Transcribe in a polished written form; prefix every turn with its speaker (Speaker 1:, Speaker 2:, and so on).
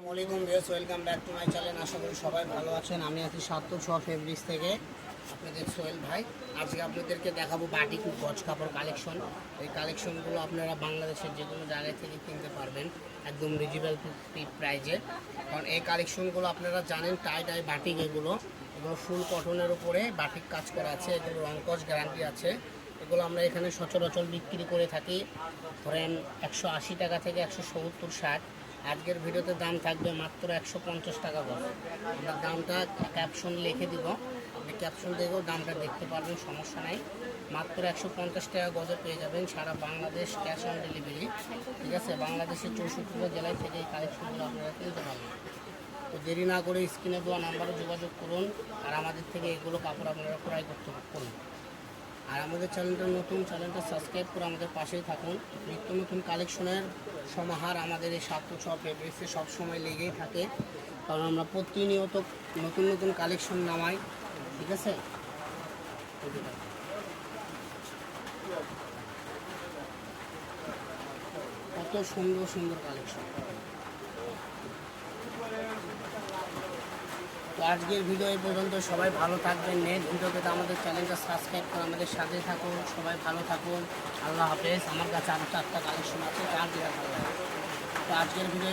Speaker 1: আসসালামু আলাইকুম viewers, welcome back to my channel. আশা করি সবাই ভালো আছেন। আমি আছি 706 ফেব্রিক্স থেকে আপনাদের সোহেল ভাই। আজকে আপনাদেরকে দেখাবো বাটিক গজ কাপড় কালেকশন। এই কালেকশনগুলো আপনারা বাংলাদেশের যে কোনো জায়গায় থেকে কিনতে পারবেন একদম রিজনেবল প্রাইজে। কারণ এই কালেকশনগুলো আপনারা জানেন টাই বাটিক, এগুলো ফুল কটনের উপরে বাটিক কাজ করা আছে। এগুলো রংকশ গ্যারান্টি আছে। এগুলো আমরা এখানে সচরাচর বিক্রি করে থাকি ধরেন 180 টাকা থেকে 170-160। আজকের ভিডিওতে দাম থাকবে মাত্র 150 টাকা করে। আমরা দামটা ক্যাপশন লিখে দিব, আপনি ক্যাপশন দেখেও দামটা দেখতে পারবেন, সমস্যা নাই। মাত্র 150 টাকা গজে পেয়ে যাবেন সারা বাংলাদেশ, ক্যাশ অন ডেলিভারি। ঠিক আছে, বাংলাদেশের 64 জেলায় থেকে এই কালেকশনগুলো আপনারা কিনতে পারবেন। তো দেরি না করে স্ক্রিনে দেওয়া নাম্বারে যোগাযোগ করুন আর আমাদের থেকে এগুলো কাপড় আপনারা ক্রয় করতে করুন। আর আমাদের চ্যানেলটা সাবস্ক্রাইব করে আমাদের পাশেই থাকুন। নিত্য নতুন কালেকশনের সমাহার আমাদের এই 706 ফেব্রিক্সে সবসময় লেগেই থাকে, কারণ আমরা প্রতিনিয়ত নতুন নতুন কালেকশন নামাই। ঠিক আছে, কত সুন্দর সুন্দর কালেকশন। তো আজকের ভিডিও এই পর্যন্ত। সবাই ভালো থাকবেন। নেক্সট ভিডিওতে আমাদের চ্যানেলটা সাবস্ক্রাইব করে আমাদের সাথে থাকুন। সবাই ভালো থাকুন, আল্লাহ হাফেজ। আমার কাছে আরও 4টা কালেকশন আছে, তার যেটা ভালো লাগে। তো আজকের ভিডিও